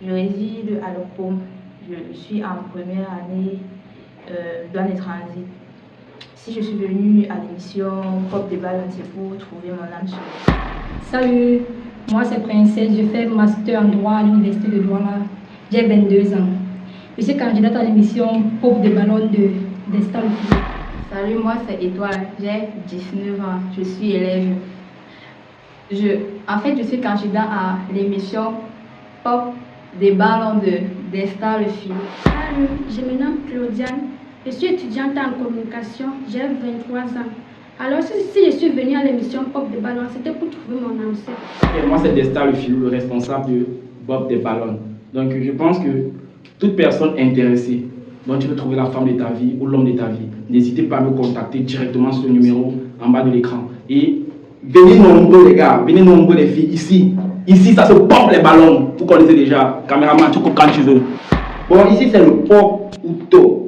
Je réside à l'OPOM. Je suis en première année douane et transit. Si je suis venue à l'émission Pop des Ballons, c'est pour trouver mon âme sœur. Salut, moi c'est Princesse, je fais master en droit à l'université de Douala. J'ai 22 ans. Je suis candidate à l'émission Pop des Ballons d'Estal. Salut, moi c'est Étoile, j'ai 19 ans, je suis élève. Je suis candidat à l'émission Pop des Ballons d'Estal Fille. Salut, je me nomme Claudiane. Je suis étudiante en communication, j'ai 23 ans. Alors si je suis venue à l'émission Pop des Ballons, c'était pour trouver mon âme sœur. Et moi c'est Destin le Filou, le responsable de Pop des Ballons. Donc je pense que toute personne intéressée dont tu veux trouver la femme de ta vie ou l'homme de ta vie, n'hésitez pas à me contacter directement sur le numéro en bas de l'écran. Et venez nombreux les gars, venez nombreux les filles ici. Ici ça se pop les ballons, vous connaissez déjà. Caméraman, tu coupes quand tu veux. Bon, ici c'est le pop ou top.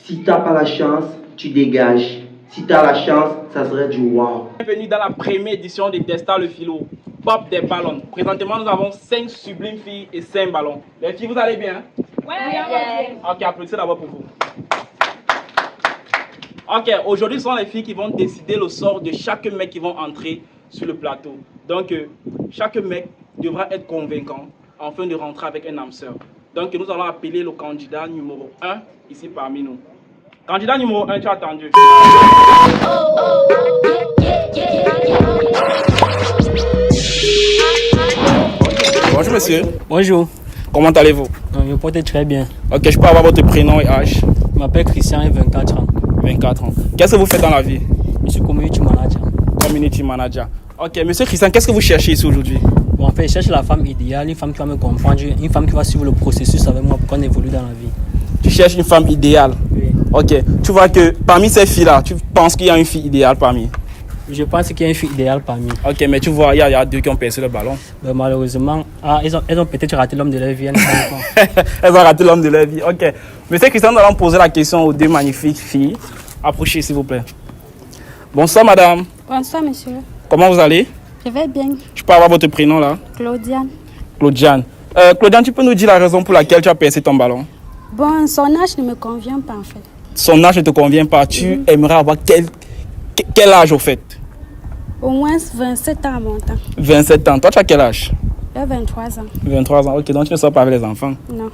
Si t'as pas la chance, tu dégages. Si t'as la chance, ça serait du wow. Bienvenue dans la première édition de Destin le Philo, Pop des Ballons. Présentement, nous avons 5 sublimes filles et 5 ballons. Les filles, vous allez bien? Ouais. Ok, applaudissez d'abord pour vous. Ok, aujourd'hui, ce sont les filles qui vont décider le sort de chaque mec qui vont entrer sur le plateau. Donc, chaque mec devra être convaincant afin de rentrer avec un âme sœur. Donc, nous allons appeler le candidat numéro 1 ici parmi nous. Candidat numéro 1, tu as attendu. Bonjour monsieur. Bonjour. Comment allez-vous? Je porte très bien. Ok, je peux avoir votre prénom et âge? Je m'appelle Christian, j'ai 24 ans. 24 ans. Qu'est-ce que vous faites dans la vie? Je suis community manager. Community manager. Ok, monsieur Christian, qu'est-ce que vous cherchez ici aujourd'hui? Bon, en fait, je cherche la femme idéale, une femme qui va me comprendre, une femme qui va suivre le processus avec moi pour qu'on évolue dans la vie. Tu cherches une femme idéale? Oui. Ok, tu vois que parmi ces filles-là, tu penses qu'il y a une fille idéale parmi? Je pense qu'il y a une fille idéale parmi. Ok, mais tu vois, il y a 2 qui ont percé le ballon. Mais malheureusement, elles ont peut-être raté l'homme de leur vie. Elles ont raté l'homme de leur vie. Ok. Monsieur Christian, nous allons poser la question aux 2 magnifiques filles. Approchez, s'il vous plaît. Bonsoir, madame. Bonsoir, monsieur. Comment vous allez? Je vais bien. Je peux avoir votre prénom là? Claudiane. Claudiane. Claudiane, tu peux nous dire la raison pour laquelle tu as percé ton ballon? Bon, son âge ne me convient pas en fait. Son âge ne te convient pas. Tu aimerais avoir quel âge au fait? Au moins 27 ans à mon temps. 27 ans. Toi, tu as quel âge? J'ai 23 ans. 23 ans. Ok, donc tu ne sors pas avec les enfants. Non.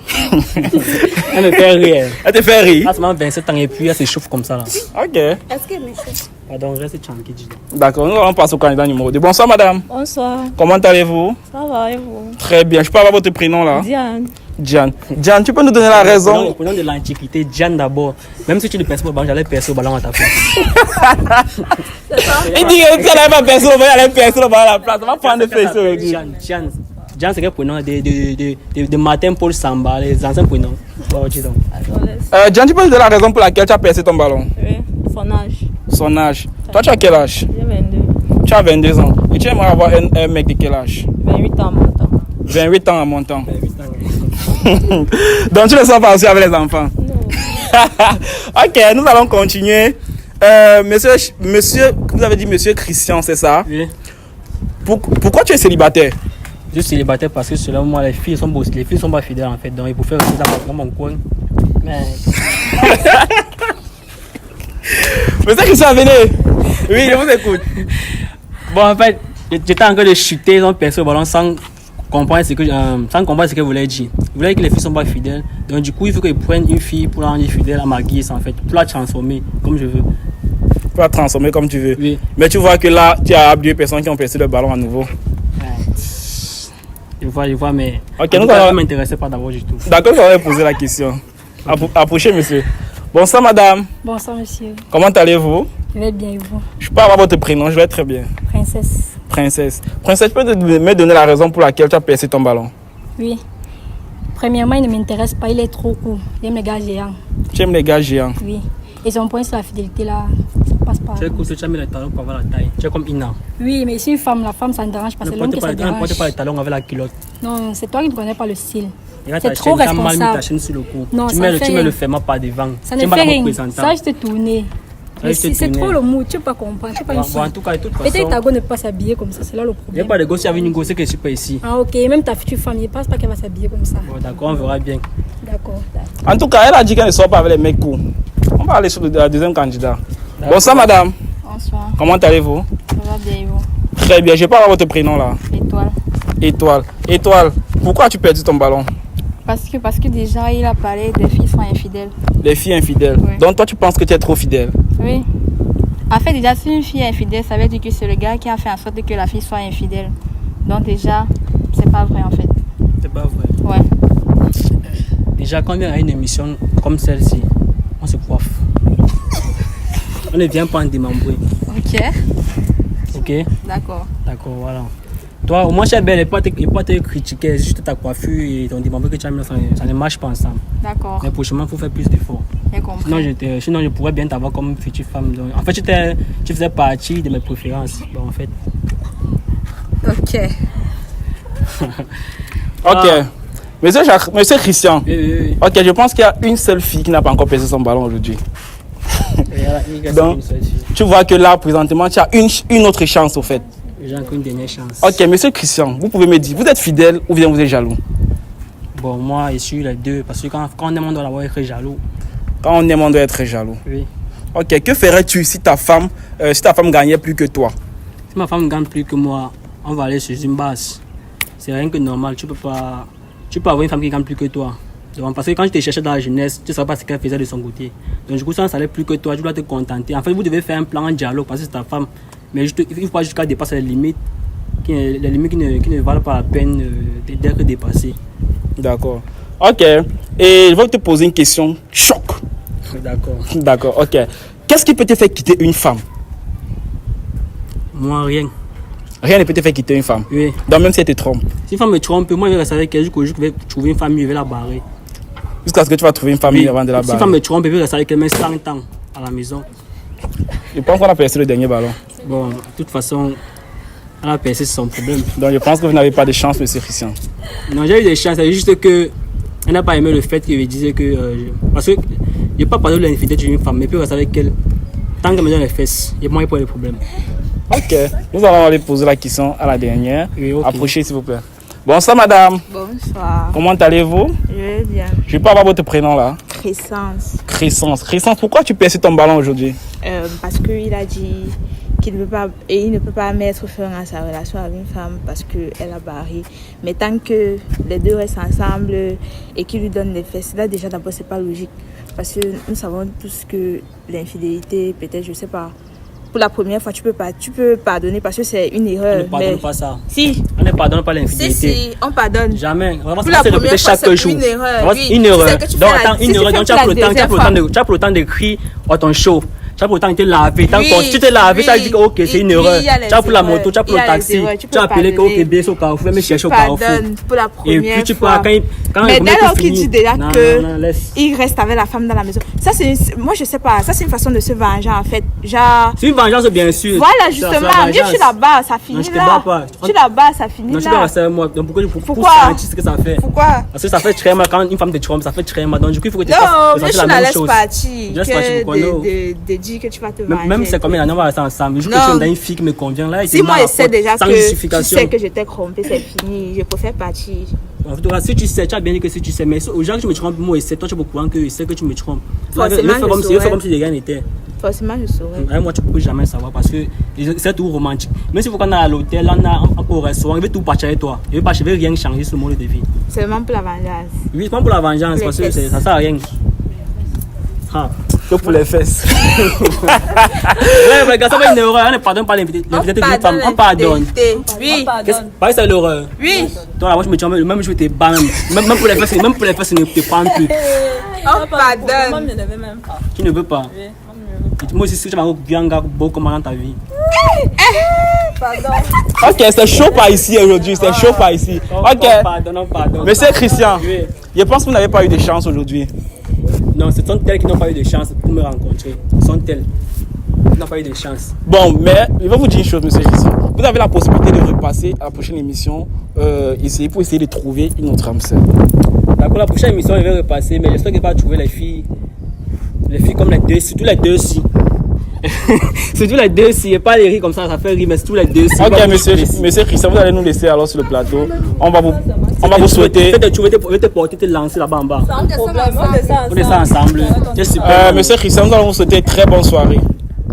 Elle me fait rire. Elle te fait rire? À ce moment, 27 ans et puis elle s'échauffe comme ça là. Ok. Est-ce que monsieur? Pardon, reste tranquille. D'accord, nous allons passer au candidat numéro 2. Bonsoir madame. Bonsoir, Comment allez-vous? ça va et vous? Très bien. Je peux avoir votre prénom là? Diane. Diane. Diane, tu peux nous donner la raison? Prenons de l'antiquité, Diane d'abord. Même si tu ne perces pas au ballon, j'allais percer au ballon à ta place. Il dit que tu n'allais pas percer le ballon, elle allait percer le ballon à la place. On va prendre le fait aujourd'hui. Diane, c'est quel prénom de Martin Paul Samba, les anciens prénoms. Bon, dis donc. Diane, tu peux nous donner la raison pour laquelle tu as percé ton ballon? Oui, son âge. Son âge. Toi, tu as quel âge? J'ai 22. Tu as 22 ans. Et tu aimerais avoir un mec de quel âge? 28 ans à mon temps. 28 ans à mon temps. Donc tu ne sors pas aussi avec les enfants? Non. Ok, nous allons continuer. Monsieur, vous avez dit monsieur Christian, c'est ça? Oui. Pourquoi tu es célibataire? Je suis célibataire parce que selon moi, les filles sont pas fidèles en fait. Donc il faut faire aussi ça dans mon coin. Mais. Monsieur Christian, venez. Oui, je vous écoute. Bon, en fait, j'étais en train de chuter, ils ont percé au ballon sans comprendre ce que je voulais dire. Je voulais dire que les filles sont pas fidèles. Donc du coup, il faut qu'ils prennent une fille pour la rendre fidèle à ma guise en fait, pour la transformer comme je veux. Pour la transformer comme tu veux. Oui. Mais tu vois que là, tu as 2 personnes qui ont percé le ballon à nouveau. Je vois, mais Ok, ça nous ne allons... m'intéressait pas d'abord du tout. D'accord, je vais poser la question. Approchez, monsieur. Bonsoir, madame. Bonsoir, monsieur. Comment allez-vous? Je vais bien et vous? Je peux avoir votre prénom, je vais très bien. Princesse. Princesse. Princesse, tu peux me donner la raison pour laquelle tu as percé ton ballon? Oui. Premièrement, il ne m'intéresse pas, il est trop court. J'aime les gars géants. Tu aimes les gars géants? Oui. Et son point sur la fidélité là, ça passe pas. Tu es cool, tu as mis les talons pour avoir la taille. Tu es comme Ina. Oui, mais je suis une femme, la femme ça ne dérange pas, c'est l'homme qui ça Ne dérange. porte pas les talons avec la culotte. Non, c'est toi qui ne connais pas le style. Regarde C'est ta trop chaîne, tu as mal mis ta responsable. chaîne sur le cou. Non, tu ça mets ne fait tu mets rien. le ferment par devant. Ça Tu ne es pas fait d'abord rien. présentable. Ça, je te tourner. Mais si, c'est trop le mot, tu peux pas comprendre. Tu peux pas une fille. En tout cas, de toute façon. Peut-être ta go ne peut pas s'habiller comme ça, c'est là le Il n'y a problème. pas de gosse avec une gosse qui est super ici. Ah, ok, même ta future femme, il pense pas qu'elle va s'habiller comme ça. Bon, d'accord, on verra bien. D'accord. En tout cas, elle a dit qu'elle ne sort pas avec les mecs courts. On va aller sur le deuxième candidat. Bonsoir madame. Bonsoir, Comment allez-vous? ça va bien et vous? Très bien, je vais pas avoir votre prénom là. Étoile. Étoile. Étoile, pourquoi as-tu perdu ton ballon? Parce que déjà, il a parlé des filles sont infidèles. Les filles infidèles. Oui. Donc toi tu penses que tu es trop fidèle? Oui. En fait, déjà, si une fille est infidèle, ça veut dire que c'est le gars qui a fait en sorte que la fille soit infidèle. Donc déjà, c'est pas vrai en fait. C'est pas vrai. Ouais. Déjà, quand on vient à une émission comme celle-ci, on se coiffe. On ne vient pas en démembrer. Ok. Ok? D'accord. D'accord, voilà. Toi, au moins, tu es belle, et pas te critiquer, juste ta coiffure et ton démembré que tu as mis, ça ne marche pas ensemble. D'accord. Mais prochainement, il faut faire plus d'efforts. J'ai compris. Sinon, je pourrais bien t'avoir comme future femme. Donc, en fait, tu faisais partie de mes préférences. Bon, en fait. Ok. Ok. Monsieur Christian. Oui. Ok, je pense qu'il y a une seule fille qui n'a pas encore percé son ballon aujourd'hui. Donc, tu vois que là, présentement, tu as une autre chance au fait. J'ai encore une dernière chance. Ok, monsieur Christian, vous pouvez me dire, vous êtes fidèle ou bien vous êtes jaloux? Bon, moi, je suis les deux. Parce que quand on aime, on doit d'abord être jaloux. Quand on aime, on doit être jaloux. Oui. Ok, que ferais-tu si ta femme gagnait plus que toi? Si ma femme gagne plus que moi, on va aller sur une base. C'est rien que normal. Tu peux avoir une femme qui gagne plus que toi. Donc, parce que quand je t'ai cherché dans la jeunesse, tu ne savais pas ce qu'elle faisait de son côté. Donc du coup, ça ne savait plus que toi, tu dois te contenter. En fait, vous devez faire un plan en dialogue parce que c'est ta femme. Mais il ne faut pas jusqu'à dépasser les limites qui ne valent pas la peine d'être dépassées. D'accord. Ok. Et je vais te poser une question choc. D'accord. D'accord, ok. Qu'est-ce qui peut te faire quitter une femme? Moi, rien. Rien ne peut te faire quitter une femme. Oui. Donc même si elle te trompe. Si une femme me trompe, moi je vais rester avec elle jusqu'au jour que je vais trouver une femme mieux, je vais la barrer. Jusqu'à ce que tu vas trouver une femme mieux avant de la Si barrer. une femme me trompe, je vais rester avec elle même 100 ans à la maison. Je pense qu'on a percé le dernier ballon. Bon, de toute façon, elle a percé, c'est son problème. Donc je pense que vous n'avez pas de chance, monsieur Christian. Non, j'ai eu des chances, c'est juste que elle n'a pas aimé le fait que je disais que... parce que je n'ai pas parlé de l'infidélité d'une femme, mais puis rester avec elle, tant qu'elle me donne les fesses, il y a moins pour les problèmes. Ok, nous allons aller poser la question à la dernière. Oui, ok. Approchez s'il vous plaît. Bonsoir madame. Bonsoir. Comment allez-vous? Je vais bien. Je peux avoir votre prénom là? Crescence. Crescence. Crescence, pourquoi tu perces ton ballon aujourd'hui? Parce qu'il a dit qu'il ne peut pas mettre fin à sa relation avec une femme parce qu'elle a barré. Mais tant que les deux restent ensemble et qu'il lui donne les fesses, là déjà d'abord c'est pas logique. Parce que nous savons tous que l'infidélité, peut-être, je sais pas, pour la première fois, tu peux pardonner parce que c'est une erreur. On ne pardonne pas ça. Si. On ne pardonne pas l'infidélité. Si, on pardonne. Jamais. On va Pour la se répéter première fois, chaque c'est jour. une erreur. Oui. Une erreur. C'est que tu Donc, fais la- attends, si une tu erreur. fais Donc, tu pour as la deuxième pour le temps de crier à ton show. Tu as pour le temps de te laver. Oui, Si tu te laves, tu as dit que ok, c'est une erreur. il y a les Tu as pour la erreurs. moto, tu as pour Il y le a les taxi. erreurs. Tu Tu as peux appelé que pardonner. ok, bien au carrefour, même chercher au Pardonne carrefour. pour la Et première puis tu fois. peux, quand Mais le dès lors qu'il finit- dit déjà Non, que non, laisse. il reste avec la femme dans la maison, ça moi je sais pas, ça c'est une façon de se venger en fait. Genre, C'est une vengeance, bien sûr. voilà C'est justement, la mieux vengeance. tu la bats, ça Non, finit je te là. bats pas. Tu la bats, ça finit Non, tu dois là. rester avec moi. Donc pourquoi Pourquoi? sentir ce que ça fait? Pourquoi? Parce que ça fait très mal quand une femme te trompe, ça fait très mal. Donc du coup, il faut que tu Non, fasses mais ressentir tu la la même laisses chose. partir Je laisse partir, pourquoi non? de dire que tu vas te venger. Même c'est combien d'années on va rester ensemble. Je Non. suis une fille qui me convient là. Si moi je sais déjà sans que tu justification. sais que je t'ai trompé, c'est fini, je préfère partir. En tout cas, si tu sais, tu as bien dit que si tu sais, mais aux gens que tu me trompes, moi, c'est toi, tu es au courant que je sais que tu me trompes. Forcément, Le je fais saurais. comme si de rien n'était. Forcément, je saurais. Moi, tu peux jamais savoir parce que c'est tout romantique. Même si vous qu'on a à l'hôtel, on peut au restaurant, je vais tout partager avec toi. Je vais rien changer sur mon mode de vie. Seulement pour la vengeance. Oui, pas pour la vengeance, parce que ça sert à rien. Ah. Que pour les fesses. Ouais, mais regarde, ça va une erreur. On ne pardonne pas l'infidélité d'une femme. On pardonne. Oui. Pas c'est l'horreur. Oui. Toi, là, moi, je me trompe, même je vais te battre. Même pour les fesses, ne te prends plus. On pardonne. Tu ne veux pas. Moi aussi, si tu m'as bien un gars beau comme dans ta vie. Ok, c'est chaud par ici aujourd'hui, c'est chaud par ici. Ok. Pardon. Monsieur Christian, Oui. je pense que vous n'avez pas eu de chance aujourd'hui. Non, ce sont telles qui n'ont pas eu de chance pour me rencontrer. Ce sont telles qui n'ont pas eu de chance. Bon, mais je vais vous dire une chose, monsieur Christian. Vous avez la possibilité de repasser à la prochaine émission pour essayer de trouver une autre âme sœur. D'accord, la prochaine émission, je vais repasser, mais j'espère que je vais trouver les filles comme les deux, surtout les deux aussi. C'est tous les deux si, pas les rires comme ça fait rire, mais c'est tous les deux si. Ok, monsieur Christian, vous allez nous laisser alors sur le plateau. On va vous souhaiter. Tu veux te porter, te lancer là-bas en bas. On On descend ensemble. C'est super. Monsieur Christian, nous allons vous souhaiter très bonne soirée.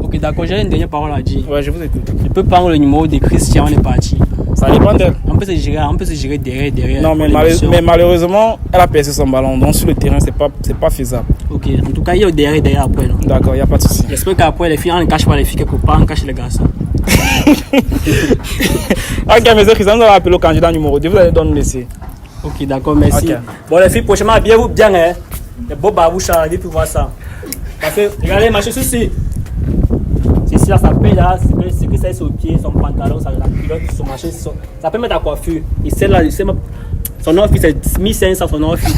Ok, d'accord, j'ai une dernière parole à dire. Ouais, je vous écoute. Je peux prendre le numéro de Christian, on est parti. Ça dépend d'elle. On peut se gérer derrière. Non, mais malheureusement, elle a percé son ballon. Donc sur le terrain, c'est pas faisable. Ok, en tout cas, il y a derrière après. D'accord, il n'y a pas de souci. J'espère qu'après, les filles, on ne cache pas les filles quelque part, on cache les garçons. Ok, monsieur Christian, nous allons appeler le candidat numéro 2. Vous allez donc nous laisser. Ok, d'accord, merci. Okay. Bon, les filles, prochainement, bien, hein. Les beaux babouches, allez pour voir ça. Parce que, regardez, ma chaussure ici. C'est ici, là, ça paye là, c'est que ça est sur le pied, son pantalon, la culotte, son machin, ça peut mettre ta coiffure. Et celle-là, son outfit, c'est 1500 son outfit.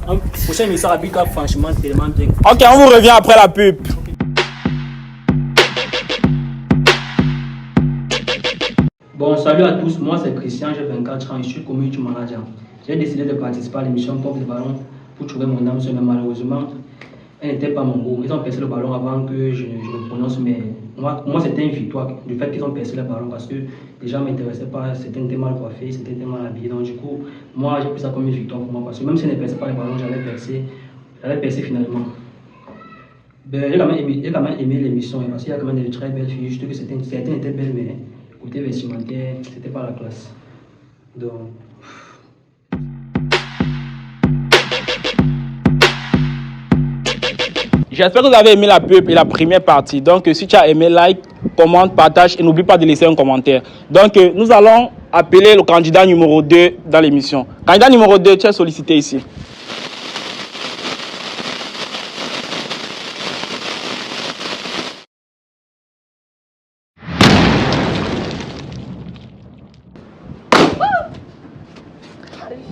En prochaine émission, habille-toi franchement tellement bien. Ok, on vous revient après la pub. Bon, salut à tous, moi c'est Christian, j'ai 24 ans, je suis community manager. J'ai décidé de participer à l'émission Pop de Ballon pour trouver mon âme, mais malheureusement, elle n'était pas mon goût. Ils ont percé le ballon avant que je me prononce, mais moi c'était une victoire du fait qu'ils ont percé le ballon parce que les gens ne m'intéressaient pas, c'était mal coiffé, c'était mal habillé. Donc du coup, moi j'ai pris ça comme une victoire pour moi parce que même si je ne perçais pas le ballon, j'allais percer finalement. Ben, j'ai quand même aimé l'émission parce qu'il y a quand même de très belles filles, juste que certaines étaient belles, mais côté vestimentaire, c'était pas la classe. Donc. J'espère que vous avez aimé la pub et la première partie. Donc, si tu as aimé, like, commente, partage et n'oublie pas de laisser un commentaire. Donc, nous allons appeler le candidat numéro 2 dans l'émission. Candidat numéro 2, tu es sollicité ici.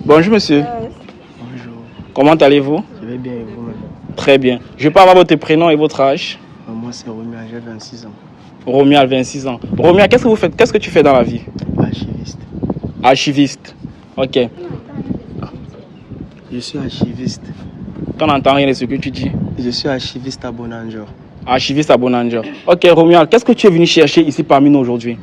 Bonjour monsieur. Bonjour. Comment allez-vous? Je vais bien et vous-même? Très bien. Je peux avoir votre prénom et votre âge? Moi c'est Romuald, j'ai 26 ans. Romuald, 26 ans. Romuald, qu'est-ce que vous faites? Qu'est-ce que tu fais dans la vie? Archiviste. Archiviste. Ok. Je suis archiviste. On n'entend rien de ce que tu dis. Je suis archiviste à Bonanjor. Archiviste à Bonanjor. Ok, Romuald, qu'est-ce que tu es venu chercher ici parmi nous aujourd'hui?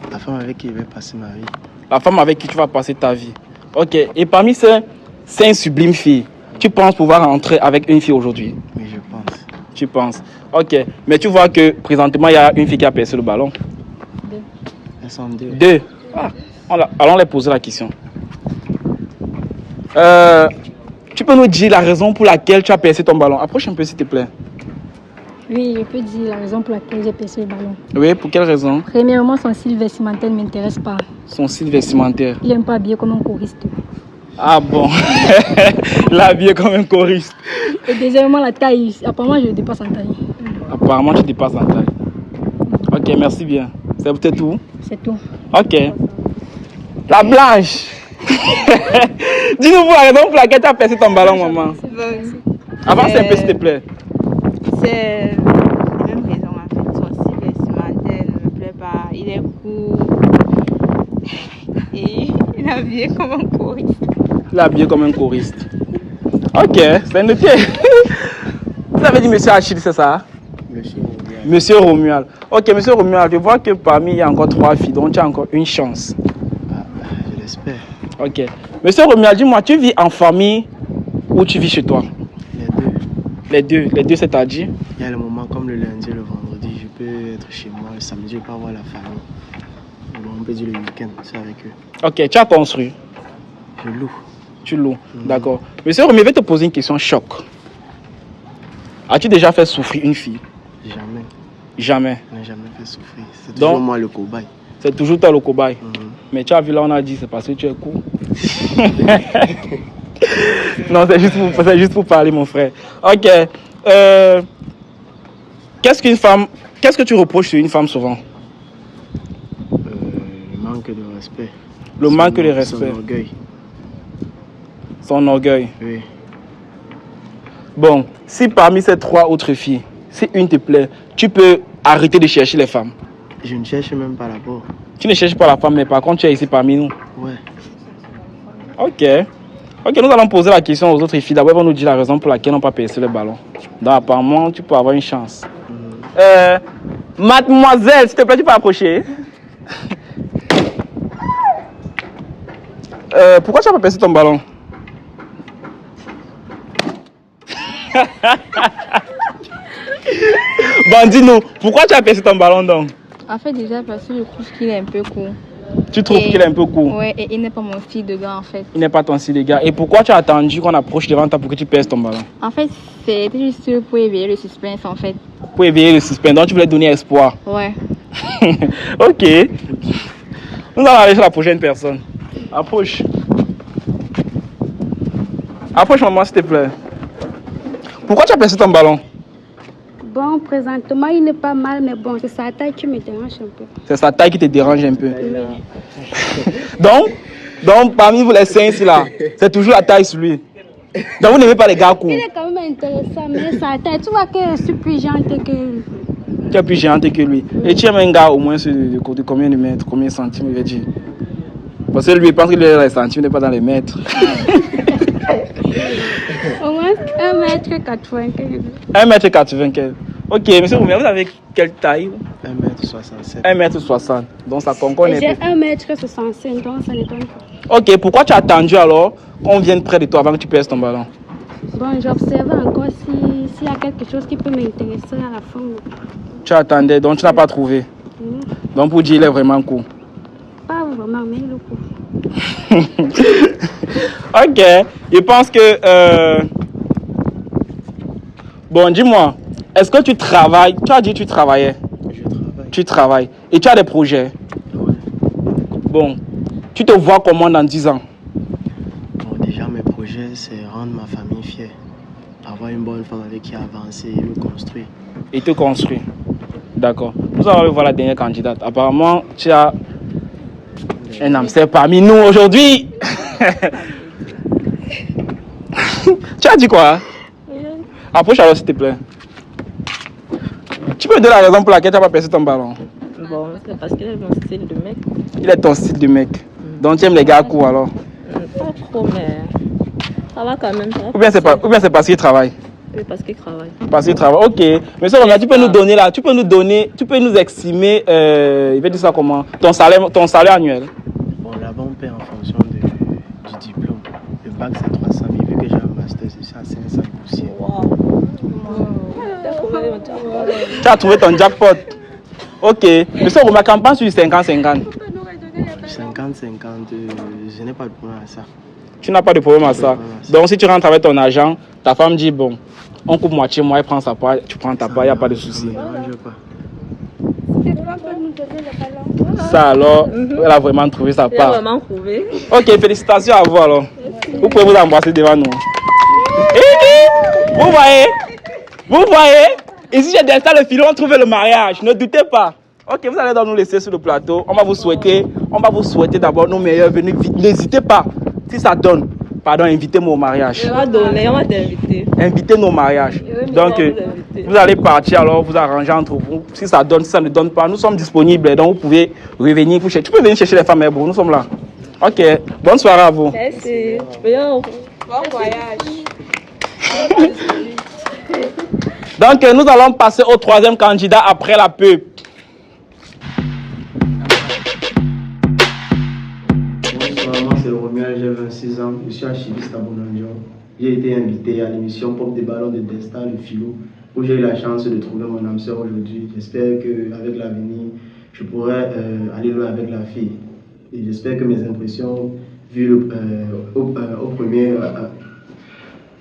La femme avec qui je vais passer ma vie. La femme avec qui tu vas passer ta vie. Ok, et parmi ces 5 sublimes filles, tu penses pouvoir entrer avec une fille aujourd'hui? Oui, je pense. Tu penses? Ok, mais tu vois que présentement, il y a une fille qui a percé le ballon. Elles sont deux. Deux. Ah, allons les poser la question. Tu peux nous dire la raison pour laquelle tu as percé ton ballon? Approche un peu, s'il te plaît. Oui, je peux dire la raison pour laquelle j'ai percé le ballon. Oui, pour quelle raison? Premièrement, son style vestimentaire ne m'intéresse pas. Son style vestimentaire? Il n'aime pas habillé comme un choriste. Ah bon? L'habillé comme un choriste. Et deuxièmement, la taille. Apparemment, je dépasse en taille. Apparemment, tu dépasses en taille. Ok, merci bien. C'est peut-être tout? C'est tout. Ok. La blanche. Dis-nous la raison pour laquelle tu as percé ton ballon, maman. Avance un peu, s'il te plaît. C'est la même raison en fait. Son style vestimentaire ne me plaît pas. Il est court. Et il est habillé comme un choriste. Il est habillé comme un choriste. Ok, c'est noté. Vous avez dit monsieur Achille, c'est ça? Monsieur Romuald. Monsieur Romuald. Ok, monsieur Romuald, je vois que parmi il y a encore 3 filles, donc tu as encore une chance. Je l'espère. Ok. Monsieur Romuald, dis-moi, tu vis en famille ou tu vis chez toi? Les deux. Les deux, c'est-à-dire? Il y a le moment comme le lundi et le vendredi, je peux être chez moi. Le samedi, je peux avoir la famille. Bon, on peut dire le week-end, c'est avec eux. Ok, tu as construit? Je loue. Tu loues, d'accord. Monsieur Romuald, je vais te poser une question choc. As-tu déjà fait souffrir une fille? Jamais. Jamais? Je n'ai jamais fait souffrir. C'est toujours moi le cobaye. C'est toujours toi le cobaye. Mais tu as vu là, on a dit, c'est parce que tu es court. Non, c'est juste pour parler, mon frère. Ok. Qu'est-ce que tu reproches sur une femme souvent? Le manque de respect. Le manque de respect. Son orgueil. Son orgueil. Oui. Bon, si parmi ces 3 autres filles, si une te plaît, tu peux arrêter de chercher les femmes. Je ne cherche même pas la peau. Tu ne cherches pas la femme, mais par contre, tu es ici parmi nous. Ouais. Ok. Ok, nous allons poser la question aux autres filles. D'abord, elles vont nous dire la raison pour laquelle on n'a pas percé le ballon. Donc, apparemment, tu peux avoir une chance. Mademoiselle, s'il te plaît, tu peux approcher. Pourquoi tu n'as pas percé ton ballon? Bon, dis-nous, pourquoi tu as percé ton ballon donc? En fait, déjà parce que je trouve qu'il est un peu court. Tu trouves qu'il est un peu court? Ouais, et il n'est pas mon style de gars en fait. Il n'est pas ton style de gars. Et pourquoi tu as attendu qu'on approche devant toi pour que tu perces ton ballon? En fait, c'était juste pour éveiller le suspense en fait. Pour éveiller le suspense, donc tu voulais donner espoir. Ouais. Ok. Nous allons aller sur la prochaine personne. Approche. Approche maman s'il te plaît. Pourquoi tu as percé ton ballon? Bon, présentement, il n'est pas mal, mais bon, c'est sa taille qui me dérange un peu. C'est sa taille qui te dérange un peu. Donc, parmi vous les 5 ici là, c'est toujours la taille sur lui. Donc vous n'aimez pas les gars courts. Il est quand même intéressant, mais sa taille, tu vois que je suis plus gentille que lui. Tu es plus gentil que lui. Et tu aimes un gars au moins de combien de mètres, combien de centimètres, il va dire? Parce que lui, il pense qu'il est dans les centimètres, il n'est pas dans les mètres. Au moins 1m95. 1m95. Ok, monsieur Roumia, vous avez quelle taille? 1m67. 1m60. Donc ça concorde un peu. J'ai 1m65, donc ça n'étonne pas. Ok, pourquoi tu as attendu alors qu'on vienne près de toi avant que tu perces ton ballon? Bon, j'observe encore s'il y a quelque chose qui peut m'intéresser à la fin. Tu attendais, donc tu n'as pas trouvé. Donc pour dire, il est vraiment court. Pas vraiment, mais il est court. Ok, je pense que... Bon, dis-moi, est-ce que tu travailles? Tu as dit que tu travaillais. Je travaille. Tu travailles. Et tu as des projets? Ouais. Bon, tu te vois comment dans 10 ans? Bon, déjà, mes projets, c'est rendre ma famille fière. Avoir une bonne femme avec qui avancer et me construire. Et te construire. D'accord. Nous allons voir la dernière candidate. Apparemment, tu as un hamster parmi nous aujourd'hui. Tu as dit quoi? Approche alors s'il te plaît. Tu peux me donner la raison pour laquelle tu n'as pas percé ton ballon? Bon, c'est parce qu'il est mon style de mec. Il est ton style de mec. Donc tu aimes les gars courts alors? Pas trop, mais ça va quand même. Ou bien c'est parce qu'il travaille? Oui, parce qu'il travaille. Parce qu'il travaille. Ok. Mais ça, tu peux nous donner là, tu peux nous estimer, il va dire ça comment? Ton salaire annuel. Bon, là-bas, on paie en fonction du diplôme. Le bac, c'est 300 000. Vu que j'ai un master, c'est ça, 500 poussières. Tu as trouvé ton jackpot. Ok. Mais ça, ma campagne sur 50-50. 50-50, je n'ai pas de problème à ça. Tu n'as pas de problème à ça. Donc, si tu rentres avec ton agent, ta femme dit bon, on coupe moitié, moi, elle prend sa part, tu prends ta part, il n'y a pas de souci. Ça alors, elle a vraiment trouvé sa part. Elle a vraiment trouvé. Ok, félicitations à vous alors. Vous pouvez vous embrasser devant nous. Vous voyez, ici j'ai d'installer le filon, on trouve le mariage, ne doutez pas. Ok, vous allez donc nous laisser sur le plateau. On va vous souhaiter d'abord nos meilleurs venus. N'hésitez pas, si ça donne, invitez-moi au mariage. On va donner, on va t'inviter. Invitez-nous au mariage. Donc, vous allez partir alors, vous arranger entre vous. Si ça donne, si ça ne donne pas, nous sommes disponibles. Donc, vous pouvez revenir. Tu peux venir chercher les femmes, nous sommes là. Ok, bonne soirée à vous. Merci. Bon voyage. Donc, nous allons passer au troisième candidat après la pub. Bonsoir, moi c'est Romuald, j'ai 26 ans, je suis archiviste à Bonanjo. J'ai été invité à l'émission Pop des ballons de Destin, le Philo, où j'ai eu la chance de trouver mon âme sœur aujourd'hui. J'espère qu'avec l'avenir, je pourrai aller loin avec la fille. Et j'espère que mes impressions, vues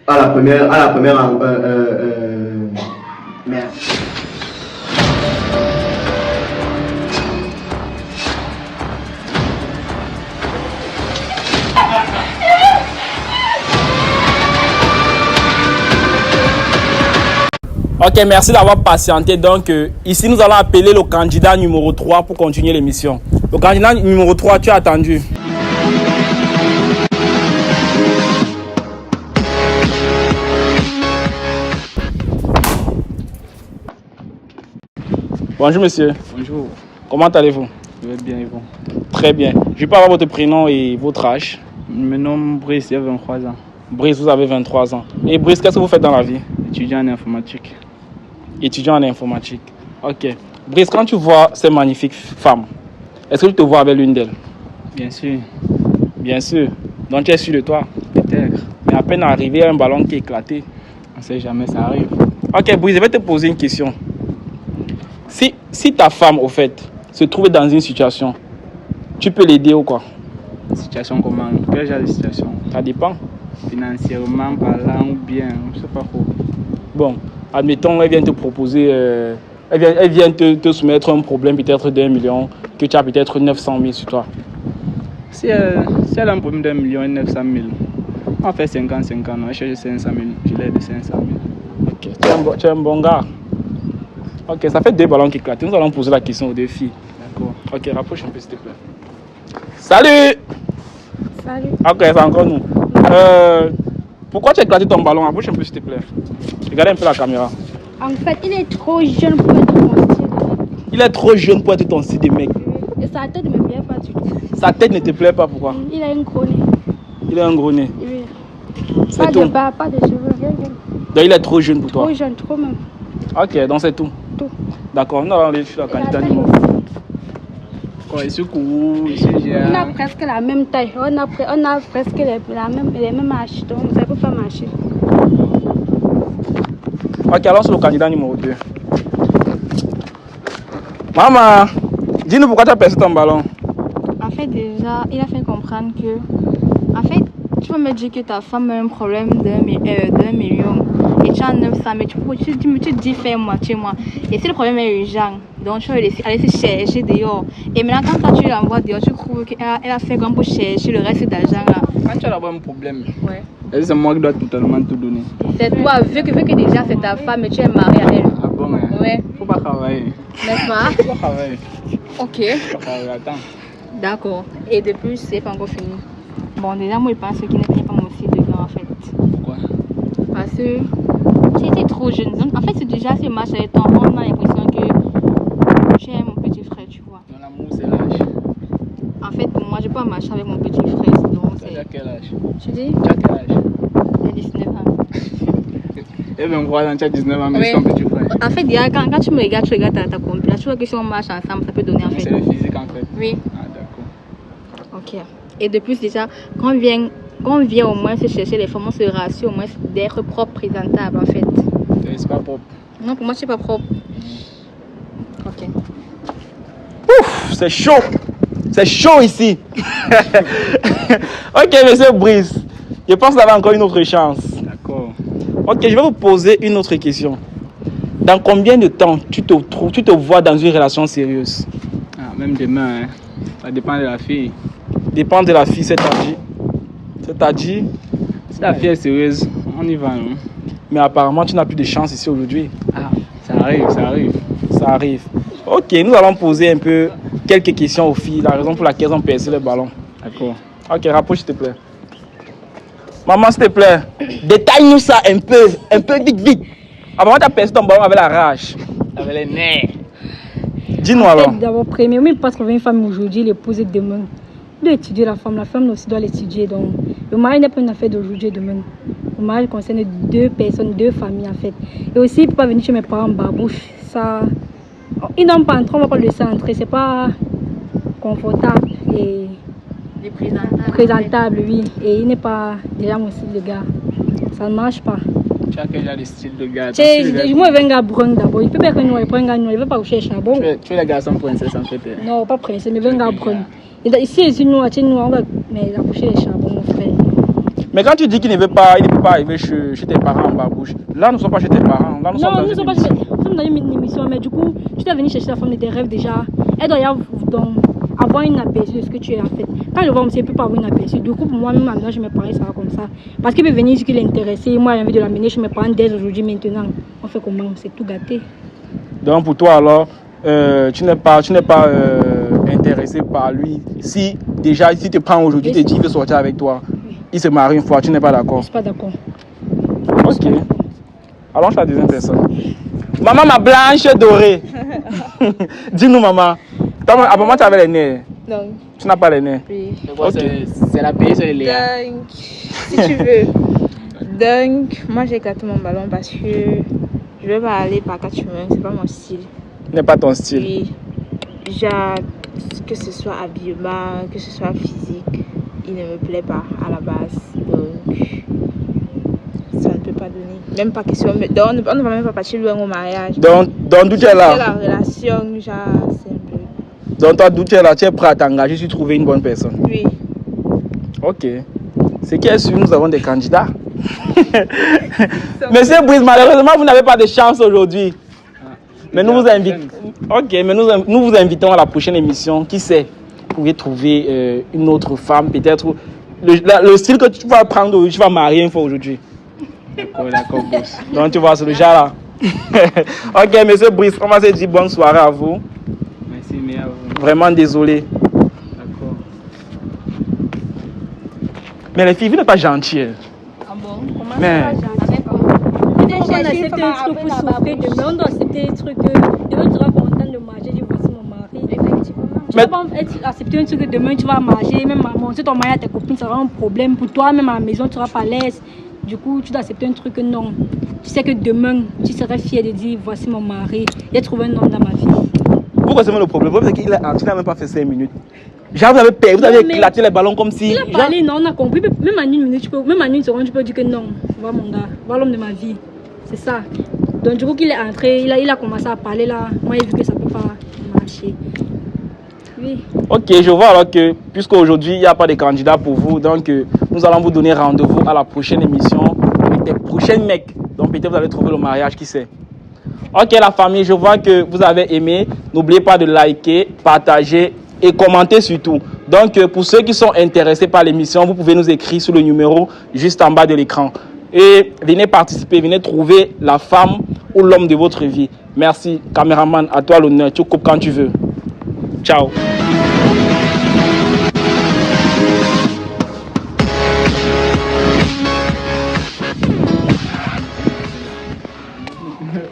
à la première merde. Ok, merci d'avoir patienté. Donc, ici, nous allons appeler le candidat numéro 3 pour continuer l'émission. Le candidat numéro 3, tu as attendu. Bonjour, monsieur. Bonjour. Comment allez-vous? Je vais bien et vous? Très bien. Je peux avoir votre prénom et votre âge? Mon nom Brice, j'ai 23 ans. Brice, vous avez 23 ans. Et Brice, qu'est-ce que vous faites dans la vie? Étudiant en informatique. Étudiant en informatique. Ok. Brice, quand tu vois ces magnifiques femmes, est-ce que tu te vois avec l'une d'elles? Bien sûr. Bien sûr. Donc tu es sûr de toi? Peut-être. Mais à peine arrivé à un ballon qui est éclaté. On ne sait jamais, ça arrive. Ok, Brice, je vais te poser une question. Si ta femme, au fait, se trouve dans une situation, tu peux l'aider ou quoi? Situation comment? Quel genre de situation? Ça dépend. Financièrement parlant ou bien, je ne sais pas trop. Bon, admettons, elle vient te proposer, elle vient te soumettre un problème peut-être d'1 million, que tu as peut-être 900 000 sur toi. Si elle a un problème d'1 million et 900 000, on fait 50-50, on va chercher 500 000, je l'aide de 500 000. Ok, tu es un bon gars. Ok, ça fait 2 ballons qui éclatent. Nous allons poser la question aux 2 filles. D'accord. Ok, rapproche un peu s'il te plaît. Salut! Salut. Ok, c'est encore nous. Pourquoi tu as éclaté ton ballon? Approche un peu s'il te plaît. Regarde un peu la caméra. En fait, il est trop jeune pour être mon style de mec. Il est trop jeune pour être ton style de mec. Et sa tête ne me plaît pas du tout. Sa tête ne te plaît pas, pourquoi? Il a un gros nez. Il a un gros nez. Oui. C'est Pas tout. de barbe, pas de cheveux, rien. Donc il est trop jeune pour toi. Trop jeune, trop même. Ok, donc c'est tout. Tout. D'accord, nous allons aller sur la candidat numéro. Quoi, ici, courou, ici, j'ai. On a presque la même taille. On a presque les mêmes haches. Donc ça peut pas marcher. Ok, allons sur le candidat numéro 2. Maman, dis-nous pourquoi tu as percé ton ballon. En fait, déjà, il a fait comprendre que... En fait, tu vas me dire que ta femme a un problème d'1 million et tu as 900, mais tu dis fais moitié moi. Et si le problème est urgent, donc tu vas aller se chercher dehors. Et maintenant, quand toi tu l'envoies dehors, tu trouves qu'elle a fait comme pour chercher le reste d'argent là. Quand tu as d'abord un problème, ouais. C'est moi qui dois totalement tout donner. C'est toi, vu que déjà c'est ta femme et tu es marié à elle. Ah bon, hein? Ouais. Faut pas travailler. N'est-ce pas? Faut pas travailler. Ok. Faut pas travailler, attends. D'accord. Et de plus, c'est pas encore fini. Bon, déjà, moi, je pense qu'il n'est pas mon style de gars, en fait. Pourquoi? Parce que tu étais trop jeune. Donc, en fait, c'est déjà ce match avec toi, on a l'impression que tu es mon petit frère, tu vois. Dans l'amour, c'est l'âge. En fait, pour moi, je peux pas marcher avec mon petit frère. Donc, Tu as quel âge? Tu dis? Tu as quel âge? J'ai 19 ans. Et 23 ans, tu as 19 ans, mais Oui. c'est ton petit frère. En fait, déjà, quand tu me regardes, tu regardes ta compagnie. Tu vois que si on marche ensemble, ça peut donner, en fait. C'est le physique, en fait. Oui. Ah, d'accord. Ok. Et de plus, déjà, quand on vient au moins se chercher les femmes, on se rassure au moins d'être propre, présentable, en fait. C'est pas propre. Non, pour moi, c'est pas propre. Ok. Ouf, c'est chaud. C'est chaud ici. Ok, monsieur Brice. Je pense que vous avez encore une autre chance. D'accord. Ok, je vais vous poser une autre question. Dans combien de temps tu te vois dans une relation sérieuse? Ah, même demain, hein. Ça dépend de la fille. Dépend de la fille, c'est-à-dire. C'est-à-dire. Si la fille est sérieuse, on y va, non? Mais apparemment, tu n'as plus de chance ici aujourd'hui. Ah, ça arrive, ça arrive. Ça arrive. Ok, nous allons poser un peu quelques questions aux filles, la raison pour laquelle elles ont percé le ballon. D'accord. Ok, rapproche s'il te plaît. Maman, s'il te plaît, détaille-nous ça un peu vite, vite. Apparemment, tu as percé ton ballon avec la rage. Avec les nerfs. Dis-nous alors. D'abord, premier, même pas trouver une femme aujourd'hui, l'épouse de demain. Il doit étudier la femme aussi doit l'étudier. Donc, le mariage n'est pas une affaire d'aujourd'hui et demain. Le mariage concerne 2 personnes, 2 familles en fait. Et aussi, il ne peut pas venir chez mes parents barbouche. Ça, ils n'ont pas entré, on ne va pas le laisser entrer. C'est pas confortable et présentable, oui. Et il n'est pas déjà mon style de gars. Ça ne marche pas. Tu as quel genre de style de gars? Moi, je veux un gars brun d'abord. Il peut pas être noir, il prend un gars noir. Il ne veut pas coucher charbon. Tu es le garçon princesse en fait. Non, pas princesse, mais je veux un gars brun. Ici, c'est noir, on va mais la coucher les charbons, mon frère. Mais quand tu dis qu'il ne peut pas arriver chez tes parents en barbouche, là nous ne sommes pas chez tes parents. Là, nous sommes dans une émission, mais du coup, tu dois venir chercher la femme de tes rêves déjà. Elle doit y avoir une aperçu de ce que tu es en fait. Quand je vois monsieur, il ne peut pas avoir une aperçu. Du coup, pour moi, même maintenant, je me parie ça va comme ça. Parce qu'il peut venir dire qu'il est intéressé. Moi, j'ai envie de l'amener chez mes parents dès aujourd'hui, maintenant. On fait comment? C'est tout gâté. Donc pour toi alors, tu n'es pas intéressé par lui. Si déjà, si tu te prends aujourd'hui, tu te dis qu'il veut sortir avec toi, il se marie une fois, tu n'es pas d'accord? Je ne suis pas d'accord. Ok. Allons sur la deuxième personne. Maman, ma blanche dorée. Dis-nous, maman. Apparemment, tu avais les nez. Non. Tu n'as pas les nez. Oui. Okay. C'est la paix sur les liens. Donc, si tu veux. Donc, moi j'ai éclaté mon ballon parce que je veux pas aller par 4 chemins, c'est pas mon style. N'est pas ton style. Oui. Genre, que ce soit habillement, que ce soit physique, il ne me plaît pas à la base. Donc, ça ne peut pas donner. Même pas question. Donc, on ne va même pas partir loin au mariage. Donc d'où tu es là? La relation, genre, c'est un peu. Donc, toi, d'où tu es là, tu es prêt à t'engager si tu trouves une bonne personne? Oui. Ok. C'est qui est sûr, nous avons des candidats. Monsieur Brice, malheureusement, vous n'avez pas de chance aujourd'hui. Mais nous vous invitons. Ok, mais nous vous invitons à la prochaine émission. Qui sait, vous pouvez trouver une autre femme, peut-être. Le style que tu vas prendre, tu vas marier une fois aujourd'hui. D'accord, boss. Donc tu vois, c'est le genre là. Ok, monsieur Brice, on va se dire bonne soirée à vous. Merci, mais à vous. Vraiment désolé. D'accord. Mais les filles, vous n'êtes pas gentilles. Ah bon? Comment Mais... ça va, gentil? On accepte un truc pour souffrir demain, on doit accepter un truc que demain tu seras content de marcher, je voici mon mari. Effectivement. Tu vas pas accepter un truc que demain tu vas marcher, même montrer ton mari à tes copines, ça va un problème pour toi, même à la maison tu seras pas à l'aise. Du coup, tu dois accepter un truc que non. Tu sais que demain, tu serais fier de dire voici mon mari, j'ai trouvé un homme dans ma vie. Pourquoi c'est le problème? C'est qu'il n'a même pas fait 5 minutes. Genre, vous avez éclaté les ballons comme si. Il a parlé, non, on a compris. Même en une minute, même en une seconde, tu peux dire que non. Voilà mon gars, voilà l'homme de ma vie. C'est ça. Donc, du coup, qu'il est entré, il a commencé à parler là. Moi, j'ai vu que ça ne peut pas marcher. Oui. Ok, je vois alors que, puisqu'aujourd'hui, il n'y a pas de candidat pour vous, donc nous allons vous donner rendez-vous à la prochaine émission avec des prochains mecs. Donc, peut-être vous allez trouver le mariage, qui sait. Ok, la famille, je vois que vous avez aimé. N'oubliez pas de liker, partager et commenter surtout. Donc, pour ceux qui sont intéressés par l'émission, vous pouvez nous écrire sur le numéro juste en bas de l'écran. Et venez participer, venez trouver la femme ou l'homme de votre vie. Merci, caméraman, à toi l'honneur. Tu coupes quand tu veux. Ciao.